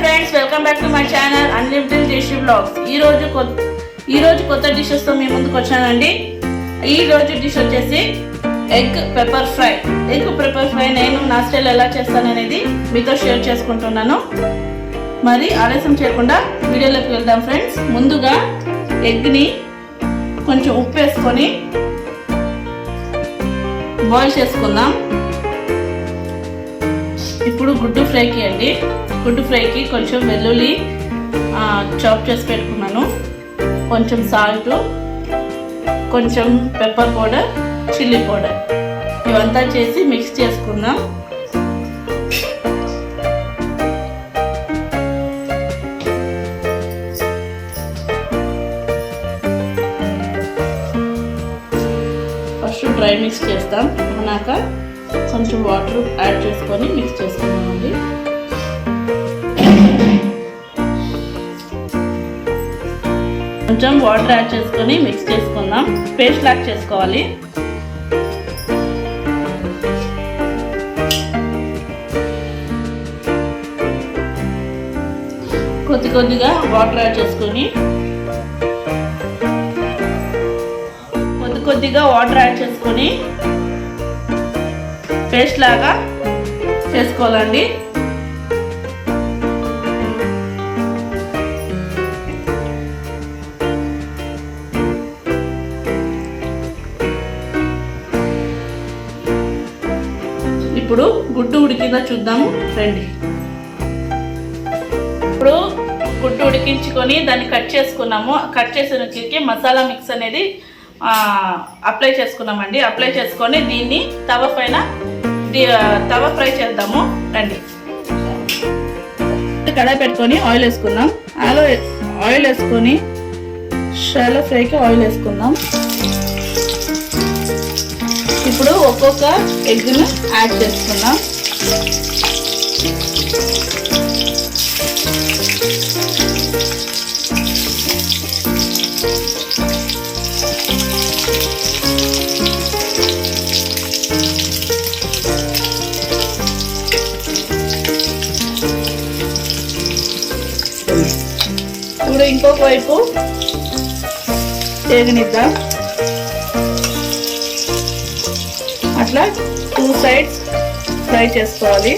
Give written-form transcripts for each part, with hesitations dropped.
Friends, welcome back to my channel unlimited Jayashree blogs. ఈ రోజు కొత్త డిషెస్ తో మీ ముందుకు వచ్చానండి. ఈ రోజు డిష్ వచ్చేసి egg pepper fry. Egg pepper fry నేను నా స్టైల్ ఎలా చేస్తాననేది మీతో షేర్ చేసుకుంటున్నాను. మరి ఆలస్యం చేయకుండా వీడియోలోకి వెళ్దాం ఫ్రెండ్స్. ముందుగా ఎగ్ని కొంచెం ఉప్పు వేసుకొని బాయిల్ చేసుకుందాం. ఇప్పుడు గుడ్డు ఫ్రైకి కొంచెం వెల్లుల్లి చాప్ చేసి పెట్టుకున్నాను, కొంచెం సాల్ట్, కొంచెం పెప్పర్ పౌడర్, చిల్లీ పౌడర్ ఇవంతా చేసి మిక్స్ చేసుకుందాం. ఫస్ట్ డ్రై మిక్స్ చేస్తాం. అన్నాక కొంచెం వాటర్ యాడ్ చేసుకొని మిక్స్ చేసుకున్నామండి. కొంచెం వాటర్ యాడ్ చేసుకొని మిక్స్ చేసుకుందాం. పేస్ట్ లాగా చేసుకోవాలి. కొద్దిగా వాటర్ యాడ్ చేసుకొని పేస్ట్ లాగా చేసుకోవాలండి. ఇప్పుడు గుడ్డు ఉడికిందో చూద్దాము రండి. ఇప్పుడు గుడ్డు ఉడికించుకొని దాన్ని కట్ చేసుకున్నాము. కట్ చేసిన మసాలా మిక్స్ అనేది అప్లై చేసుకున్నామండి. అప్లై చేసుకొని దీన్ని తవ ఫ్రై చేద్దాము రండి. కడాయి పెట్టుకొని ఆయిల్ వేసుకుందాం. ఆయిల్ వేసుకొని షాలో ఫ్రైకి ఆయిల్ వేసుకుందాం. ఇప్పుడు ఒక్కొక్క ఎగ్ను యాడ్ చేసుకుందాం. ఇప్పుడు ఇంకొక వైపు వేగనిద్దాం. అట్లా 2 సైడ్స్ ఫ్రై చేసుకోవాలి.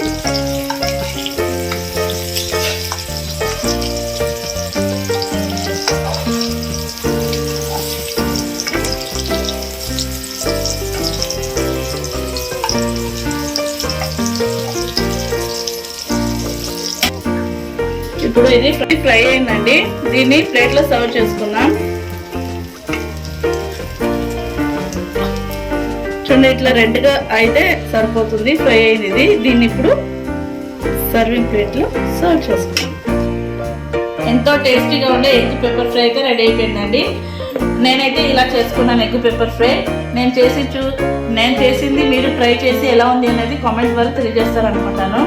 ఇప్పుడు ఇది ఫ్రై అయిందండి. దీన్ని ప్లేట్లో సర్వ్ చేసుకుందాం. చూడండి, ఇట్లా రెడ్గా అయితే సరిపోతుంది. ఫ్రై అయింది ఇది. దీన్ని ఇప్పుడు సర్వింగ్ ప్లేట్లో సర్వ్ చేసుకుందాం. ఎంతో టేస్టీగా ఉండే ఎగ్ పెప్పర్ ఫ్రై అయితే రెడీ అయిపోయిందండి. నేనైతే ఇలా చేసుకున్నాను ఎగ్ పెప్పర్ ఫ్రై. నేను చేసింది మీరు ట్రై చేసి ఎలా ఉంది అనేది కామెంట్స్ ద్వారా తెలియజేస్తారనుకుంటాను.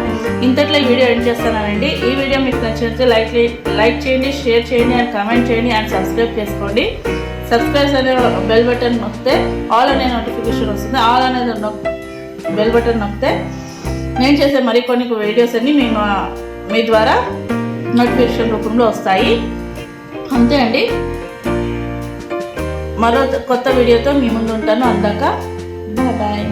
ఇంతట్లో ఈ వీడియో ఎండ్ చేస్తానండి. ఈ వీడియో మీకు నచ్చితే లైక్ చేయండి, షేర్ చేయండి, అండ్ కామెంట్ చేయండి, అండ్ సబ్స్క్రైబ్ చేసుకోండి. సబ్స్క్రైబ్ అనే బెల్ బటన్ నొక్కితే ఆల్ అనే నోటిఫికేషన్ వస్తుంది. ఆల్ అనేది బెల్ బటన్ నొక్కితే నేను చేసే మరికొన్ని వీడియోస్ అన్ని మీ ద్వారా నోటిఫికేషన్ రూపంలో వస్తాయి. అంతే అండి. మరో కొత్త వీడియోతో మీ ముందు ఉంటాను. అందాక బాయ్.